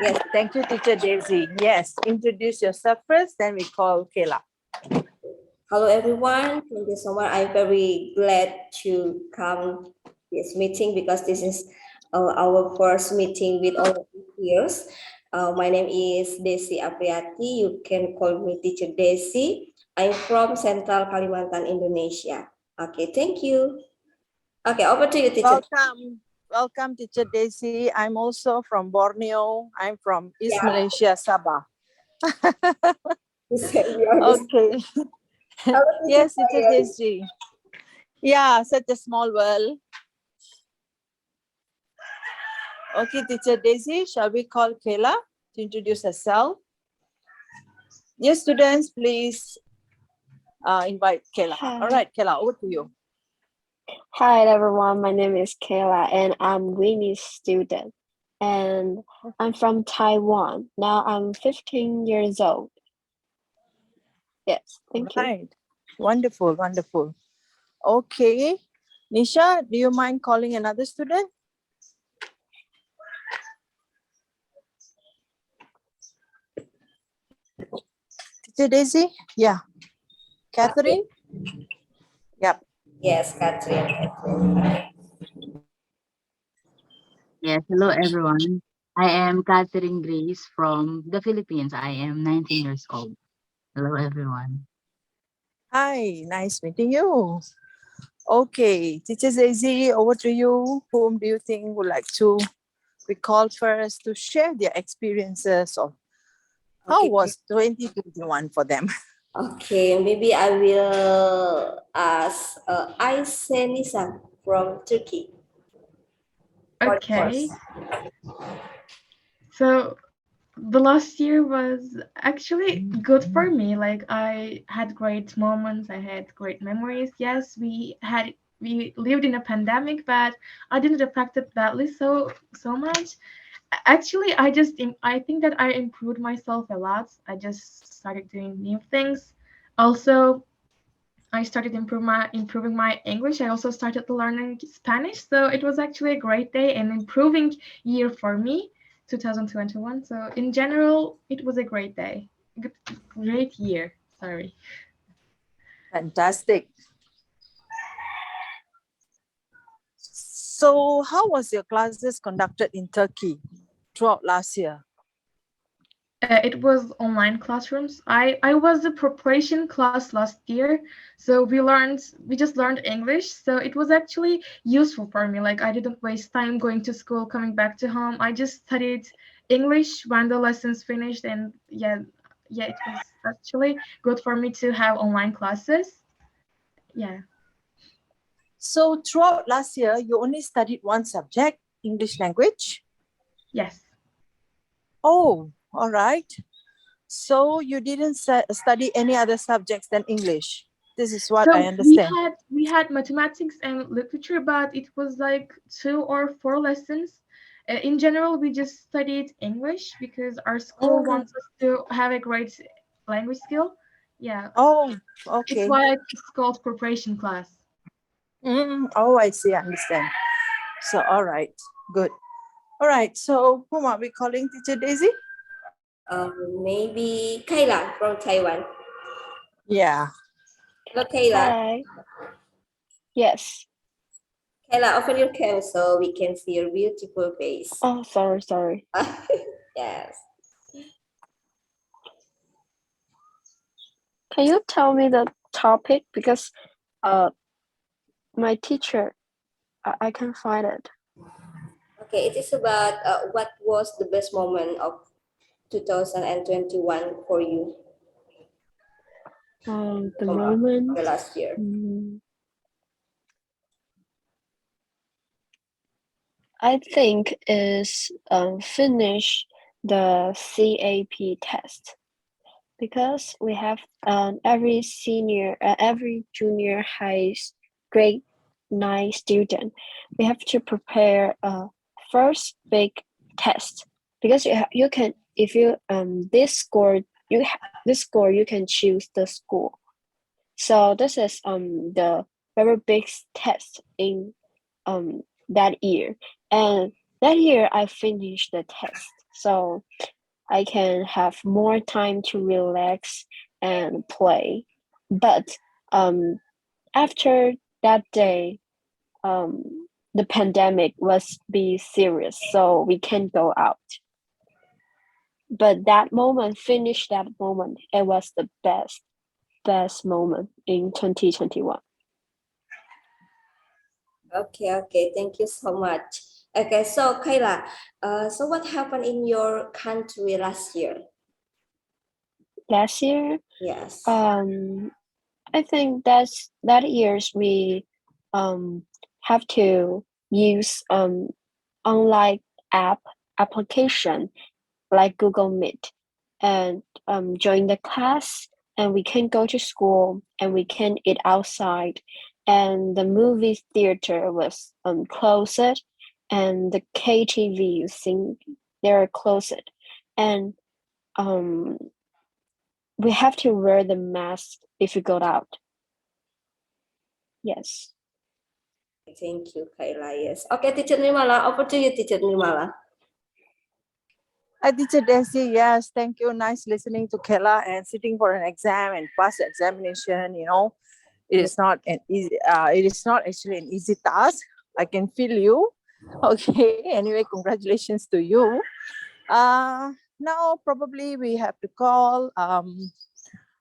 Yes, thank you, Teacher Desy. Yes, introduce yourself first, then we call Kayla. Hello, everyone. Thank you so much. I'm very glad to come this meeting because this is our first meeting with all of you here. My name is Desy Apriati. You can call me Teacher Desy. I'm from Central Kalimantan, Indonesia. Okay, thank you. Okay, over to you, Teacher. Welcome, Teacher Desy. I'm also from Borneo. I'm from East Yeah. Malaysia, Sabah. Okay. Okay. Yes, Teacher Desy. Yeah, such a small world. Okay, Teacher Desy, shall we call Kayla to introduce herself? Yes, students, please invite Kayla. Hi. All right, Kayla, over to you. Hi everyone, my name is Kayla and I'm Winnie's student and I'm from Taiwan. Now I'm 15 years old. Yes, thank you. Right. Wonderful, wonderful. Okay. Nisha, do you mind calling another student? Teacher Desy? Yeah. Kathryn? Yep. Yes, Kathryn. Yes, hello everyone. I am Kathryn Grace from the Philippines. I am 19 years old. Hello everyone. Hi, nice meeting you. Okay, Teacher Desy, over to you. Whom do you think would like to recall first to share their experiences of how was 2021 for them? Okay, maybe I will ask Aysenisa from Turkey. Okay. So the last year was actually good for me. Like I had great moments, I had great memories. Yes, we lived in a pandemic, but I didn't affect it badly so much. Actually, I think that I improved myself a lot. I just started doing new things. Also, I started improving my English. I also started learning Spanish. So it was actually a great day and improving year for me, 2021. So in general, it was a great day. Great year. Sorry. Fantastic. So how was your classes conducted in Turkey throughout last year? It was online classrooms. I was the preparation class last year, so we just learned English. So it was actually useful for me. Like I didn't waste time going to school, coming back to home. I just studied English when the lessons finished, and yeah, it was actually good for me to have online classes. Yeah. So throughout last year, you only studied one subject, English language? Yes. Oh, all right. So you didn't study any other subjects than English. This is what I understand. We had mathematics and literature, but it was like 2 or 4 lessons. In general, we just studied English because our school wants us to have a great language skill. Yeah. Oh, okay. It's why it's called preparation class. Oh, I see. I understand. So, all right. Good. All right. So, whom are we calling, Teacher Desy? Maybe Kayla from Taiwan. Yeah. Hello, Kayla. Hi. Yes. Kayla, open your cam so we can see your beautiful face. Oh, sorry. Yes. Can you tell me the topic because my teacher I can't find it. Okay, it is about what was the best moment of 2021 for you? The moment the last year. I think is finish the CAP test because we have every junior high grade 9 student, we have to prepare a first big test because you can if you this score you can choose the school. So this is the very big test in that year, and that year I finished the test so I can have more time to relax and play. But after that day, the pandemic was be serious, so we can't go out. But that moment, finish that moment, it was the best moment in 2021. Okay. Thank you so much. Okay, so Kayla, so what happened in your country last year? Last year, Yes. I think that years we have to use online application like Google Meet and join the class, and we can go to school and we can eat outside, and the movie theater was closed, and the KTV sing they're closed, and um we have to wear the mask if we go out. Yes. Thank you, Kayla. Yes. Okay, Teacher Nirmala, over to you, Teacher Nirmala. Hi, Teacher Desy. Yes, thank you. Nice listening to Kayla and sitting for an exam and pass the examination. It is not an easy. It is not actually an easy task. I can feel you. Okay. Anyway, congratulations to you. Now probably we have to call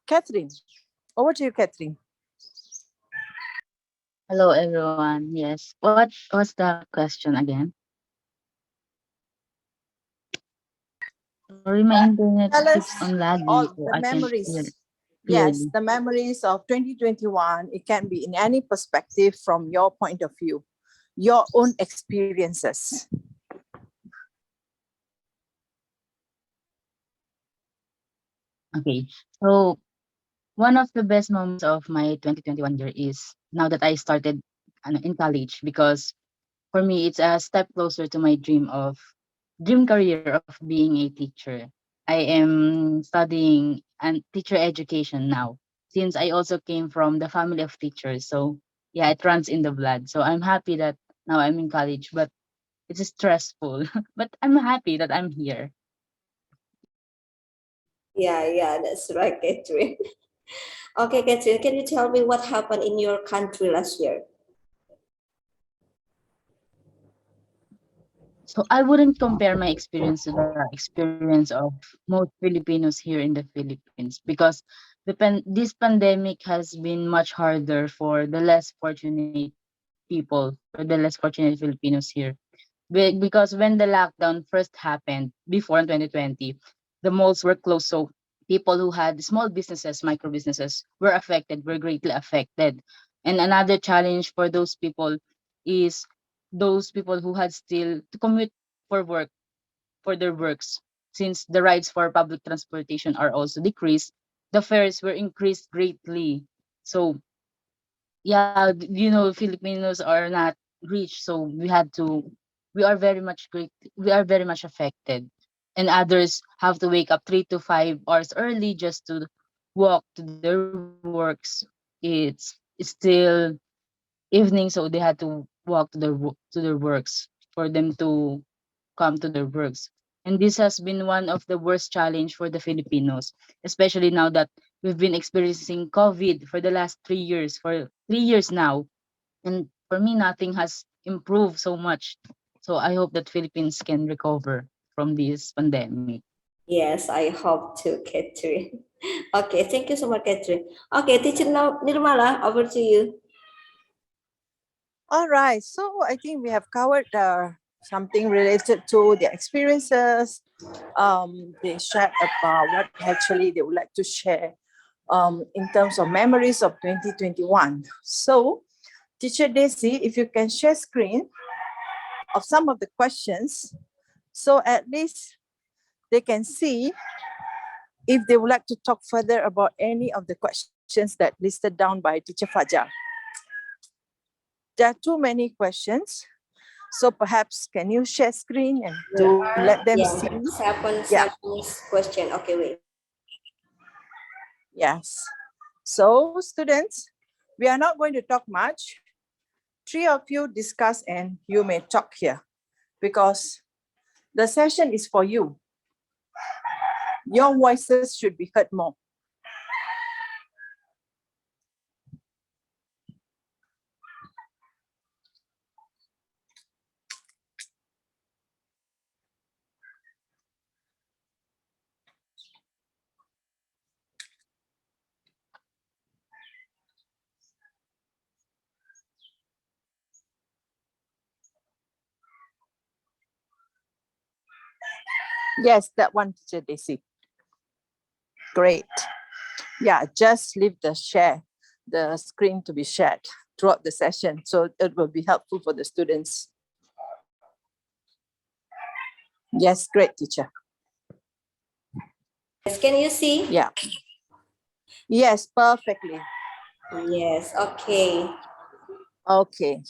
Kathryn. Over to you, Kathryn. Hello, everyone. Yes. What was the question again? Sorry, my internet Tell keeps us on lagging, all so the I can't hear memories. Yes, clearly. the memories of 2021. It can be in any perspective from your point of view, your own experiences. Okay. So one of the best moments of my 2021 year is now that I started in college, because for me it's a step closer to my dream career of being a teacher. I am studying and teacher education now, since I also came from the family of teachers. So yeah, it runs in the blood. So I'm happy that now I'm in college, but it's stressful. But I'm happy that I'm here. Yeah, that's right, Catherine. Okay, Catherine, can you tell me what happened in your country last year? So I wouldn't compare my experience to the experience of most Filipinos here in the Philippines, because this pandemic has been much harder for the less fortunate people, for the less fortunate Filipinos here. Because when the lockdown first happened before in 2020, the malls were closed. So people who had small businesses, micro businesses, were greatly affected. And another challenge for those people is those people who had still to commute for work, for their works. Since the rides for public transportation are also decreased, the fares were increased greatly. So yeah, Filipinos are not rich, so we are very much affected. And others have to wake up 3 to 5 hours early just to walk to their works. It's still evening, so they had to walk to their works for them to come to their works. And this has been one of the worst challenge for the Filipinos, especially now that we've been experiencing COVID for the last 3 years, for 3 years now. And for me, nothing has improved so much. So I hope that Philippines can recover from this pandemic. Yes, I hope to, Catherine. Okay, thank you so much, Catherine. Okay, Teacher Nirmala, over to you. All right. So I think we have covered something related to their experiences. They shared about what actually they would like to share in terms of memories of 2021. So, Teacher Desy, if you can share screen of some of the questions, so at least they can see if they would like to talk further about any of the questions that listed down by Teacher Fajar. There are too many questions. So perhaps can you share screen and to let them Yeah, see? seven, Yeah. question. Okay, wait. Yes. So students, we are not going to talk much. Three of you discuss and you may talk here because the session is for you. Your voices should be heard more. Yes, that one, teacher Desy. Great. Yeah, just leave the screen to be shared throughout the session, so it will be helpful for the students. Yes, great, teacher. Yes, can you see? Yeah. Yes, perfectly. Yes, okay. Okay.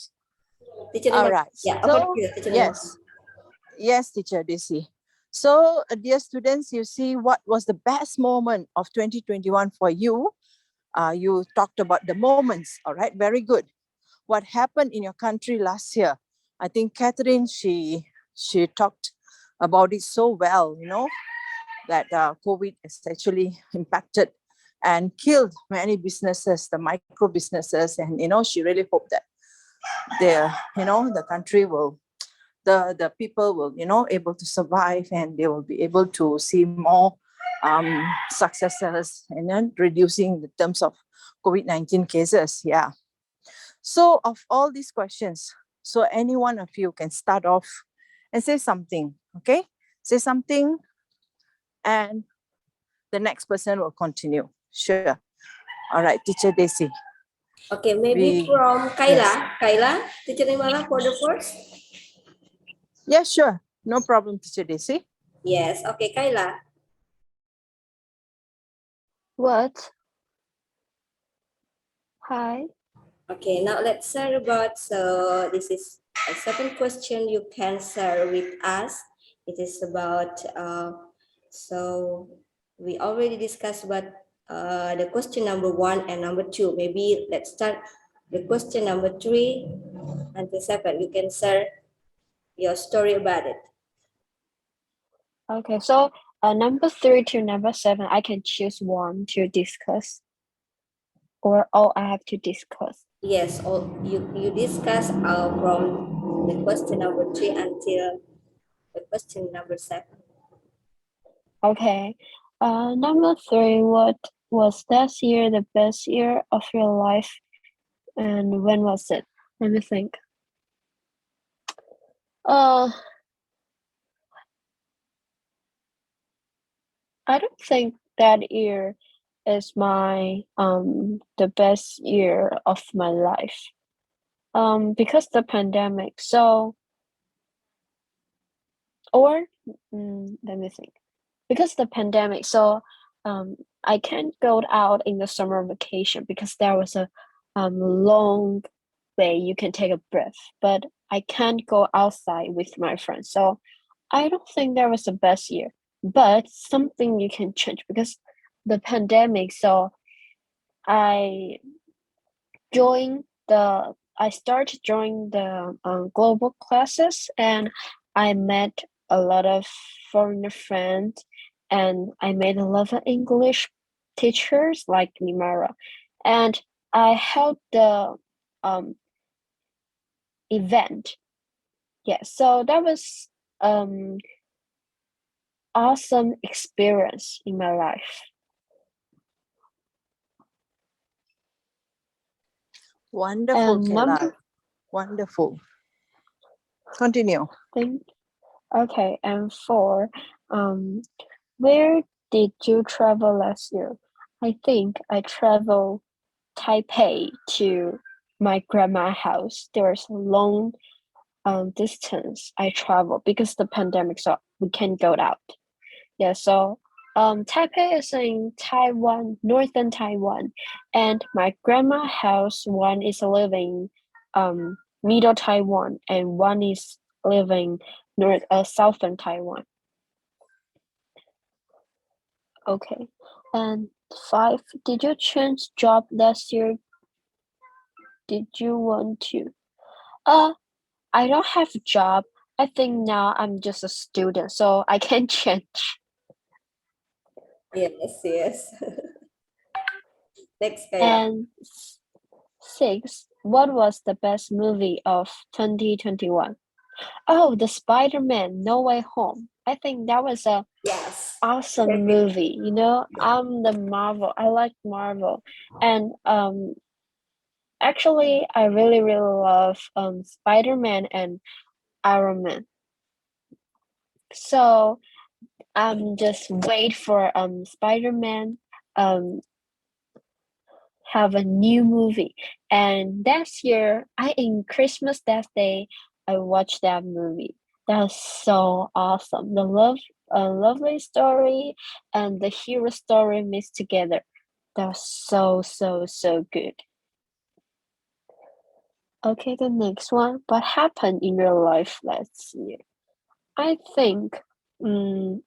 Teacher All Nirmala. right. Yeah, over to So, you, Teacher Nirmala. yes, teacher Desy. So, dear students, you see what was the best moment of 2021 for you. You talked about the moments. All right, very good. What happened in your country last year? I think Kathryn, she talked about it so well. That COVID has actually impacted and killed many businesses, the micro businesses, and she really hoped that the country will, the people will, able to survive, and they will be able to see more successes and then reducing the terms of COVID-19 cases. Yeah. So of all these questions, so any one of you can start off and say something. Okay, say something, and the next person will continue. Sure. All right, teacher Desy. Okay, maybe We from Yes. Kyla. Kyla, Teacher Nirmala for the first. Yeah, sure. No problem, teacher Desy. Yes, okay, Kyla. What? Hi. Okay, now let's share about, so this is a second question you can share with us. It is about, so we already discussed about the question number 1 and number 2. Maybe let's start the question number 3 until 7. You can share your story about it. Okay, so number 3 to number 7, I can choose one to discuss, or all I have to discuss. Yes, all you discuss from the question number 3 until the question number 7. Okay. Number 3, what was this year the best year of your life, and when was it? Let me think. Uh, I don't think that year is my the best year of my life. Because the pandemic. So, or let me think. Because the pandemic, so I can't go out in the summer vacation because there was a long way you can take a breath, but I can't go outside with my friends. So I don't think that was the best year, but something you can change because the pandemic. So I I started joining the global classes, and I met a lot of foreigner friends, and I made a lot of English teachers like Nirmala, and I held the um, event. Yeah, so that was awesome experience in my life. Wonderful, And Kayla. Wonderful. Continue. thing, okay, and 4, um, where did you travel last year? I think I traveled Taipei to my grandma's house. There's a long distance I travel because the pandemic, so we can't go out. Yeah, so Taipei is in Taiwan, northern Taiwan, and my grandma's house, one is living middle Taiwan, and one is living southern Taiwan. Okay. And 5, did you change job last year? Did you want to? Uh, I don't have a job. I think now I'm just a student, so I can change. Yes, yes. Next, Kayla. And six, what was the best movie of 2021? Oh, the Spider-Man No Way Home. I think that was a Yes. awesome Agree. movie. You know, I'm the Marvel. I like Marvel. And actually I really love Spider-Man and Iron Man. So just wait for Spider-Man um have a new movie. And last year, I in Christmas that day, I watched that movie. That was so awesome. The lovely story and the hero story mixed together. That was so good. Okay, the next one. What happened in your life last year? I think, um,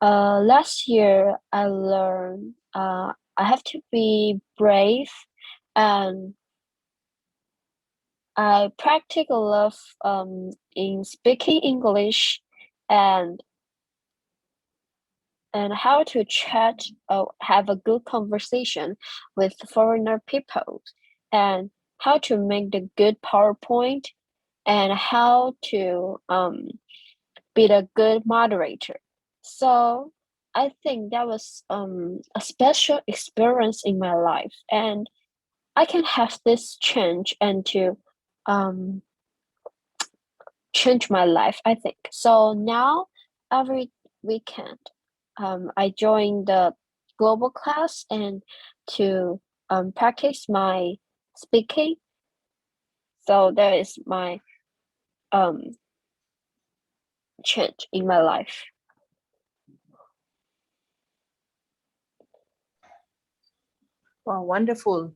last year I learned I have to be brave and I practice a lot in speaking English and how to chat have a good conversation with foreigner people and how to make the good PowerPoint and how to be a good moderator. So I think that was a special experience in my life and I can have this change and to um changed my life, I think. So now every weekend, I join the global class and to practice my speaking. So that is my um change in my life. Wow, wonderful.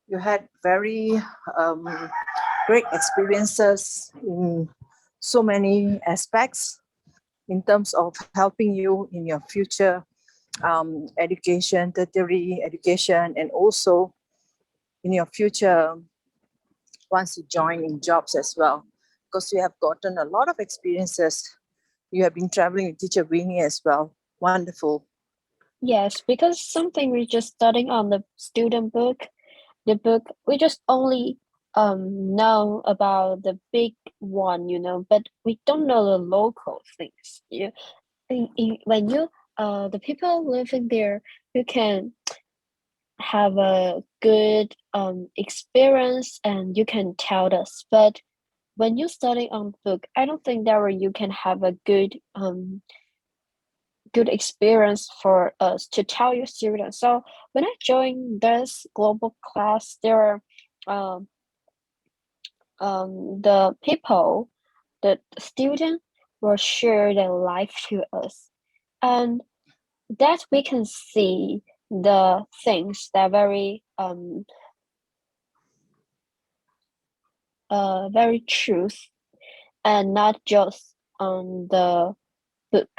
You had very um, great experiences in so many aspects in terms of helping you in your future education, tertiary education, and also in your future once you join in jobs as well. Because you have gotten a lot of experiences. You have been traveling with teacher Winnie as well. Wonderful. Yes, because something we're just studying on the student book, the book we just only know about the big one, but we don't know the local things. When you the people living there, you can have a good experience and you can tell us. But when you study on book, I don't think that way you can have a good experience for us to tell your students. So when I joined this global class, there are um, the people, the student will share their life to us, and that we can see the things that are very truth and not just on the book.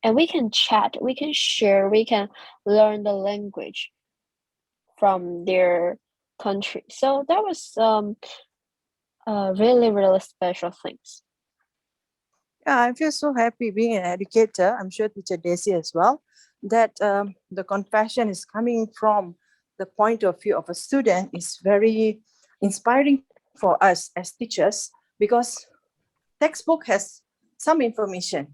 And we can chat, we can share, we can learn the language from their country. So that was really special things. Yeah, I feel so happy being an educator. I'm sure teacher Desy as well, that the confession is coming from the point of view of a student is very inspiring for us as teachers because textbook has some information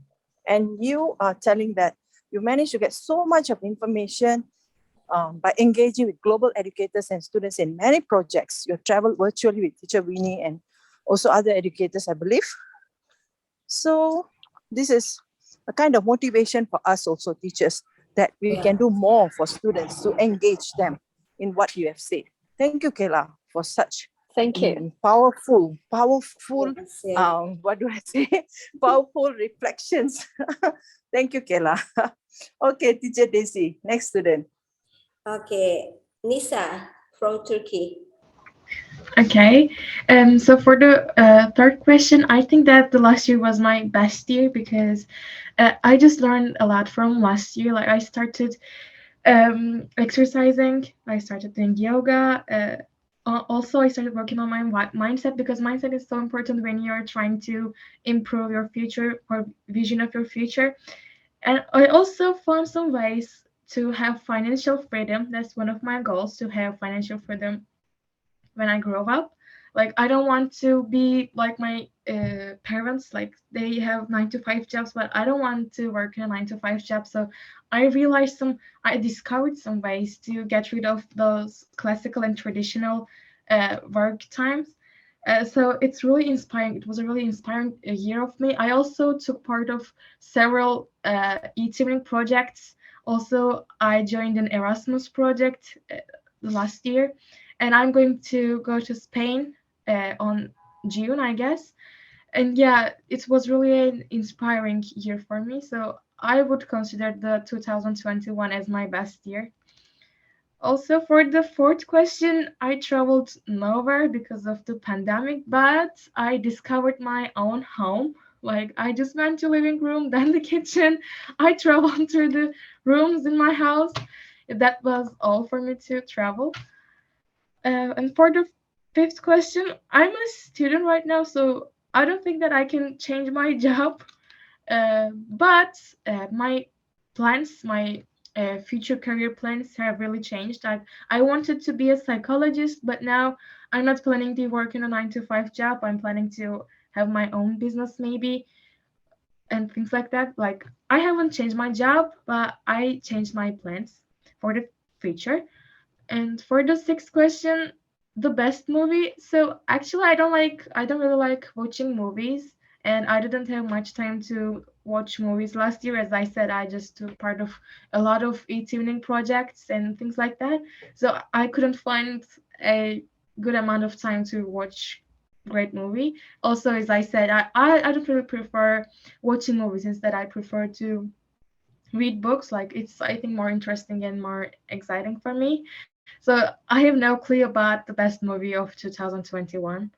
and you are telling that you manage to get so much of information by engaging with global educators and students in many projects. You travel virtually with teacher Winnie and also other educators, I believe. So this is a kind of motivation for us also teachers that we can Yeah. do more for students to engage them in what you have said. Thank you, Kayla, for such Thank you. powerful, Yes, yeah. what do I say? Powerful reflections. Thank you, Kayla. Okay, teacher Daisy, next student. Okay. Nisa from Turkey. Okay. So for the third question, I think that the last year was my best year because I just learned a lot from last year. Like I started exercising, I started doing yoga. Also, I started working on my mindset because mindset is so important when you're trying to improve your future or vision of your future. And I also found some ways to have financial freedom. That's one of my goals, to have financial freedom when I grow up. Like I don't want to be like my parents, like they have 9 to 5 jobs, but I don't want to work in a 9 to 5 job. So I discovered some ways to get rid of those classical and traditional work times. So it's really inspiring. It was a really inspiring year of me. I also took part of several e-teaming projects. Also, I joined an Erasmus project last year, and I'm going to go to Spain on June, I guess. And yeah, it was really an inspiring year for me. So I would consider the 2021 as my best year. Also, for the fourth question, I traveled nowhere because of the pandemic, but I discovered my own home. Like, I just went to living room, then the kitchen. I traveled through the rooms in my house. That was all for me to travel. And for the fifth question, I'm a student right now, so I don't think that I can change my job. But my plans, my future career plans have really changed. I wanted to be a psychologist, but now I'm not planning to work in a 9 to 5 job. I'm planning to have my own business maybe and things like that. Like I haven't changed my job, but I changed my plans for the future. And for the sixth question, the best movie. So actually, I don't really like watching movies, and I didn't have much time to watch movies last year. As I said, I just took part of a lot of evening projects and things like that. So I couldn't find a good amount of time to watch great movie. Also, as I said, I don't really prefer watching movies. Instead, I prefer to read books. Like it's I think more interesting and more exciting for me. So I have no clue about the best movie of 2021.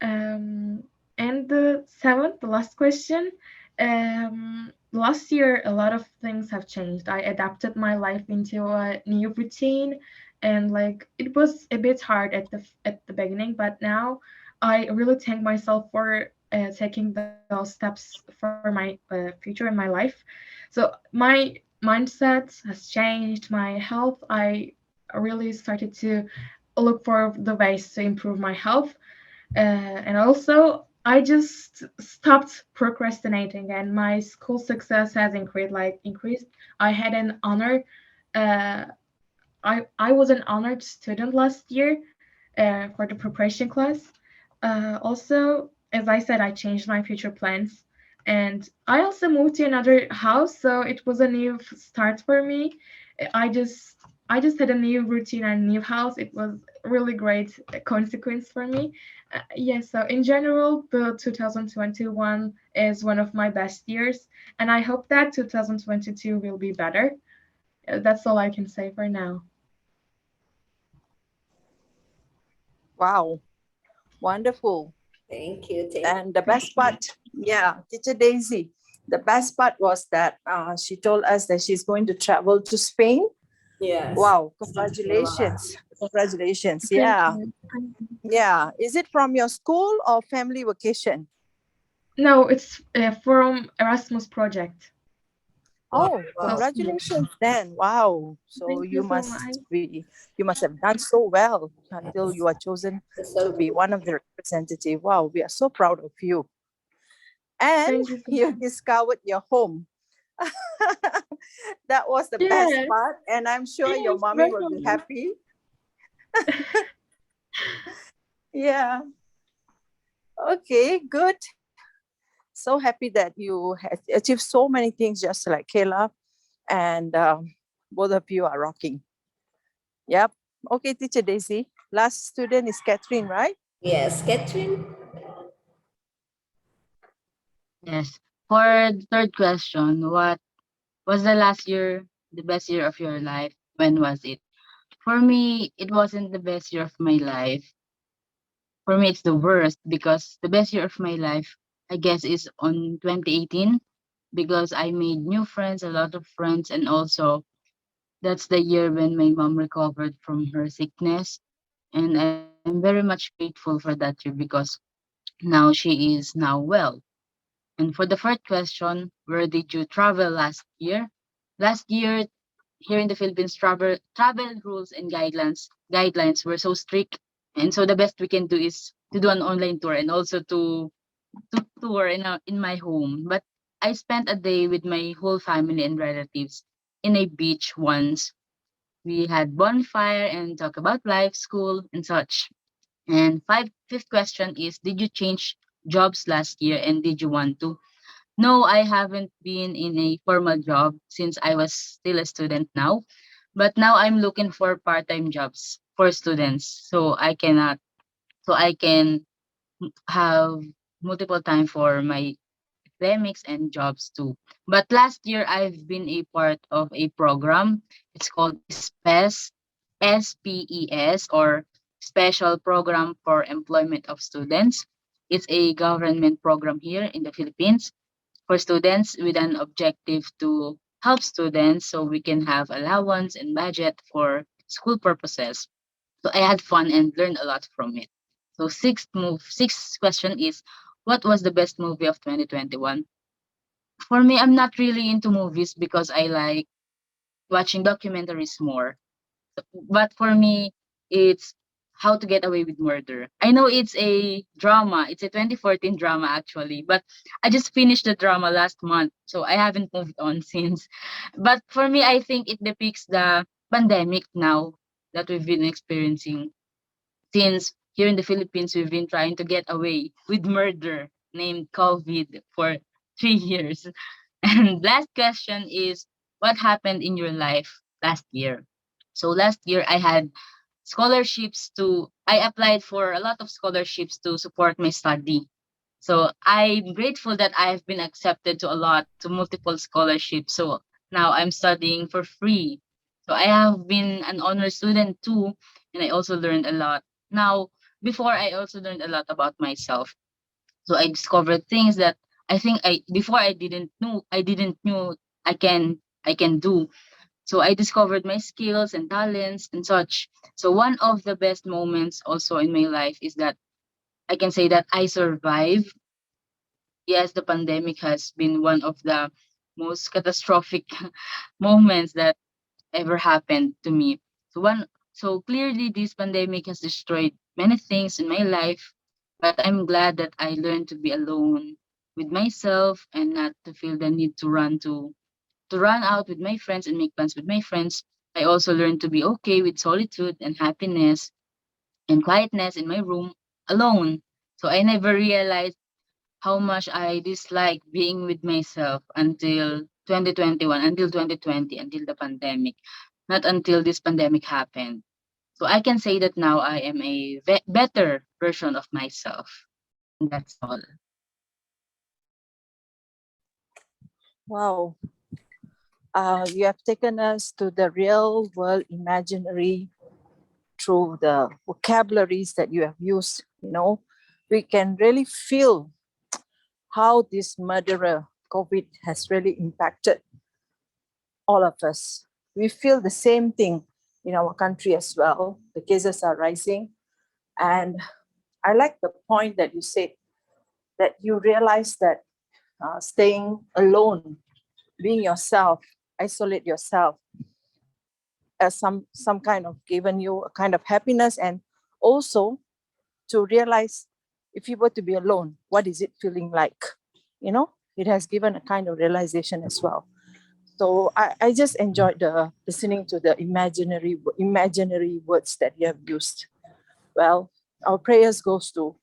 And the seventh, the last question. Last year, a lot of things have changed. I adapted my life into a new routine, and like it was a bit hard at the beginning, but now I really thank myself for taking those steps for my future in my life. So my mindset has changed. My health, I really started to look for the ways to improve my health, and also I just stopped procrastinating, and my school success has increased. I had an honor. Uh, I was an honored student last year for the preparation class. Also, as I said, I changed my future plans, and I also moved to another house, so it was a new start for me. I just I just had a new routine and new house. It was really great consequence for me. Yes, so in general, the 2021 is one of my best years, and I hope that 2022 will be better. That's all I can say for now. Wow, wonderful. Thank you. Thank And the best part, yeah, Teacher Daisy, the best part was that she told us that she's going to travel to Spain. Yes. Wow, Nirmala. congratulations. Congratulations. Thank Yeah. you. Yeah. Is it from your school or family vacation? No, it's from Erasmus project. Wow. Oh, So Wow. congratulations then. Wow. So thank you so much. you must have done so well until you are chosen It's to so be good. one of the representative. Wow, we are so proud of you. And Thank you so you much. discovered your home. That was the best Yes, part. And I'm sure your yes, mommy will be definitely. happy. Yeah. Okay, good. So happy that you have achieved so many things just like Kayla. And both of you are rocking. Yep. Okay, Teacher Daisy. Last student is Kathryn, right? Yes, Kathryn. Yes. For the third question, what was the last year the best year of your life? When was it? For me, it wasn't the best year of my life. For me, it's the worst because the best year of my life, I guess, is on 2018 because I made new friends, a lot of friends, and also that's the year when my mom recovered from her sickness. And I'm very much grateful for that year because now she is now well. And for the first question, where did you travel last year? Last year, here in the Philippines, travel rules and guidelines were so strict, and so the best we can do is to do an online tour and also to tour in my home. But I spent a day with my whole family and relatives in a beach once. We had bonfire and talk about life, school, and such. And fifth question is, did you change jobs last year and did you want to? No, I haven't been in a formal job since I was still a student now. But now I'm looking for part-time jobs for students so I can have multiple time for my academics and jobs too. But last year I've been a part of a program. It's called SPES, or Special Program for Employment of Students. It's a government program here in the Philippines for students with an objective to help students so we can have allowance and budget for school purposes. So I had fun and learned a lot from it. So sixth question is, what was the best movie of 2021? For me, I'm not really into movies because I like watching documentaries more. But for me, it's How to Get Away with Murder. I know it's a drama. It's a 2014 drama actually, but I just finished the drama last month, so I haven't moved on since. But for me, I think it depicts the pandemic now that we've been experiencing, since here in the Philippines we've been trying to get away with murder named COVID for 3 years. And last question is, what happened in your life last year? So last year I applied for a lot of scholarships to support my study. So I'm grateful that I have been accepted to multiple scholarships. So now I'm studying for free. So I have been an honor student too, and I also learned a lot. Now, before I also learned a lot about myself. So I discovered things that I think I before I didn't knew I can do. So I discovered my skills and talents and such. So one of the best moments also in my life is that I can say that I survived. Yes, the pandemic has been one of the most catastrophic moments that ever happened to me. So clearly this pandemic has destroyed many things in my life, but I'm glad that I learned to be alone with myself and not to feel the need to run out with my friends and make plans with my friends. I also learned to be okay with solitude and happiness and quietness in my room alone. So I never realized how much I dislike being with myself until 2021, until 2020, until the pandemic, not until this pandemic happened. So I can say that now I am a better version of myself. And that's all. Wow. You have taken us to the real world imaginary through the vocabularies that you have used. We can really feel how this murderer COVID has really impacted all of us. We feel the same thing in our country as well. The cases are rising. And I like the point that you said, that you realize that staying alone, being yourself, isolate yourself, as some kind of given you a kind of happiness, and also to realize, if you were to be alone, what is it feeling like? It has given a kind of realization as well. So I just enjoyed the listening to the imaginary words that you have used. Well, our prayers goes to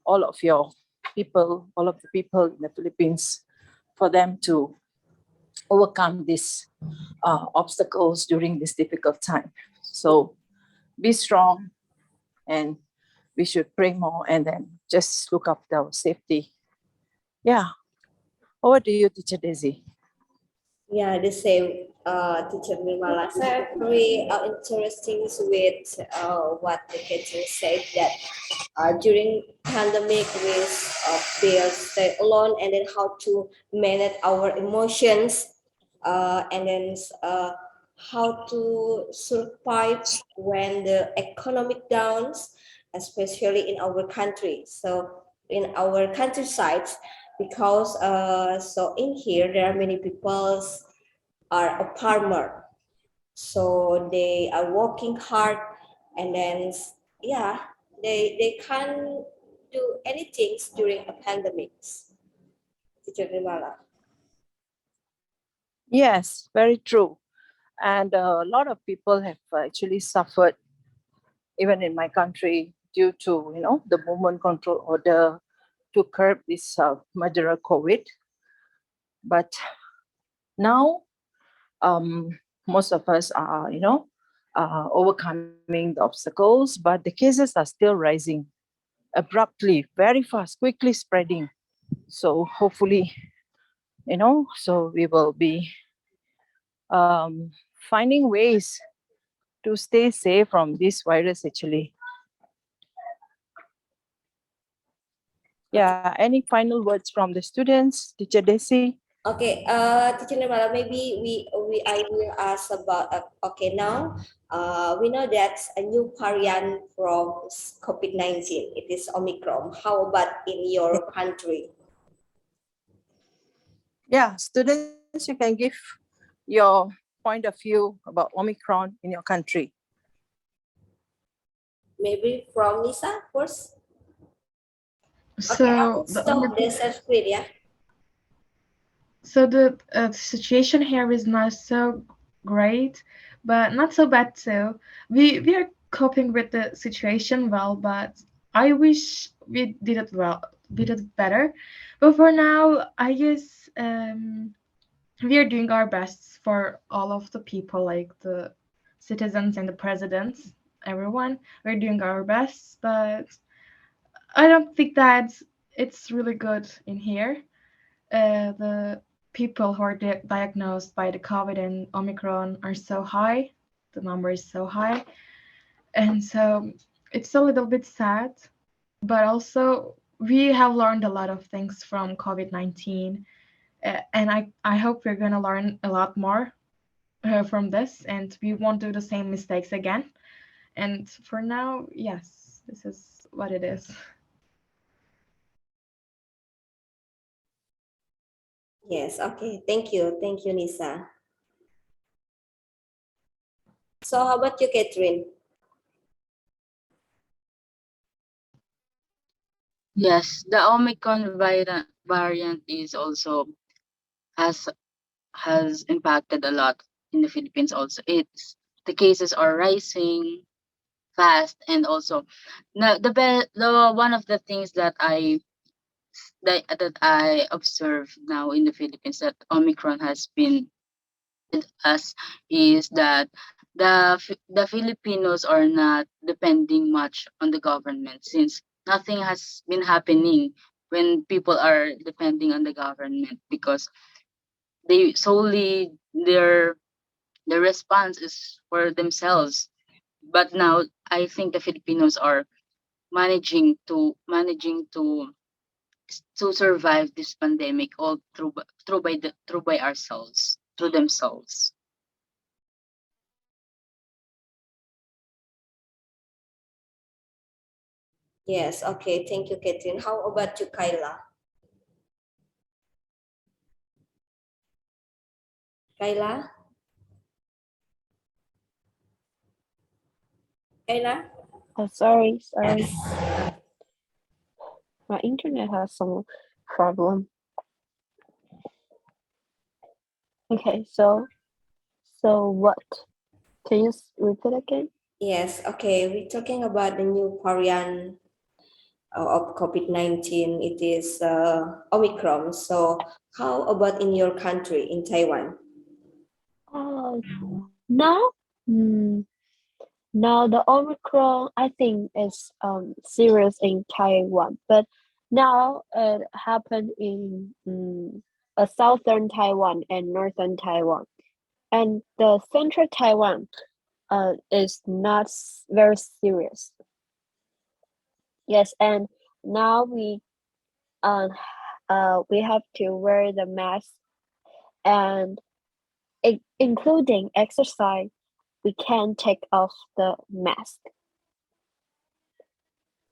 all of your people, all of the people in the Philippines, for them to overcome these obstacles during this difficult time. So be strong, and we should pray more and then just look after our safety. Yeah. Over to you, Teacher Desy. Yeah, the same, teacher Nirmala. So very interesting with what the teacher said that during pandemic we feel stay alone, and then how to manage our emotions, and then how to survive when the economic downs, especially in our country. So in our countryside, because so in here there are many people are a farmer, so they are working hard, and then yeah, they can't do anything during a pandemic. Teacher Nirmala. Yes, very true. And a lot of people have actually suffered, even in my country, due to the movement control order to curb this murderer COVID. But now, most of us are overcoming the obstacles, but the cases are still rising abruptly, very fast, quickly spreading. So hopefully, so we will be finding ways to stay safe from this virus actually. Yeah, any final words from the students, Teacher Desi? Okay, Teacher Nirmala, maybe we I will ask about okay now. We know that's a new variant from COVID-19. It is Omicron. How about in your country? Yeah, students, you can give your point of view about Omicron in your country. Maybe from Nisa first. Okay, I So will the only stop the share screen. Yeah. so the situation here is not so great, but not so bad too. We are coping with the situation well, but I wish we did it well, we did it better. But for now, I guess we are doing our best for all of the people, like the citizens and the presidents, everyone. We're doing our best, but I don't think that it's really good in here. The people who are diagnosed by the COVID and Omicron are so high. The number is so high. And so it's a little bit sad, but also we have learned a lot of things from COVID 19. And I hope we're going to learn a lot more from this, and we won't do the same mistakes again. And for now, yes, this is what it is. Yes. Okay. Thank you, Nisa. So how about you, Catherine? Yes, the Omicron variant is also has has impacted a lot in the Philippines also. It's the cases are rising fast, and also the one of the things that I observe now in the Philippines that Omicron has been with us is that the Filipinos are not depending much on the government, since nothing has been happening when people are depending on the government, because they solely their response is for themselves. But now I think the Filipinos are managing to survive this pandemic all through by ourselves, through themselves. Yes. Okay. Thank you, Catherine. How about you, Kyla? Kyla? Kyla? Oh, sorry, sorry. Yes. My internet has some problem. Okay, so what? Can you repeat again? Yes. Okay. We're talking about the new variant of COVID-19. It is Omicron. So how about in your country, in Taiwan? Oh, now, hmm, now the Omicron I think is serious in Taiwan, but now it happened in southern Taiwan and northern Taiwan, and the central Taiwan is not very serious. Yes, and now uh we have to wear the mask, and including exercise, we can take off the mask.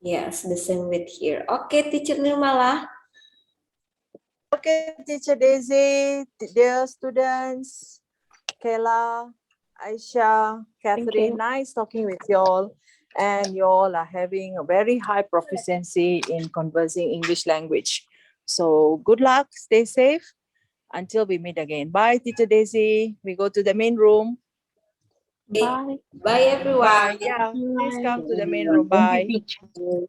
Yes, the same with here. Okay, Teacher Nirmala. Okay, Teacher Daisy, dear students, Kayla, Aisha, Thank Kathryn, you. nice talking with y'all. And y'all are having a very high proficiency in conversing English language. So good luck, stay safe until we meet again. Bye, Teacher Daisy. We go to the main room. Okay. Bye. Bye, everyone. Bye. Yeah, please Bye. come to the main Everyone. room. Thank you, Bye. teacher.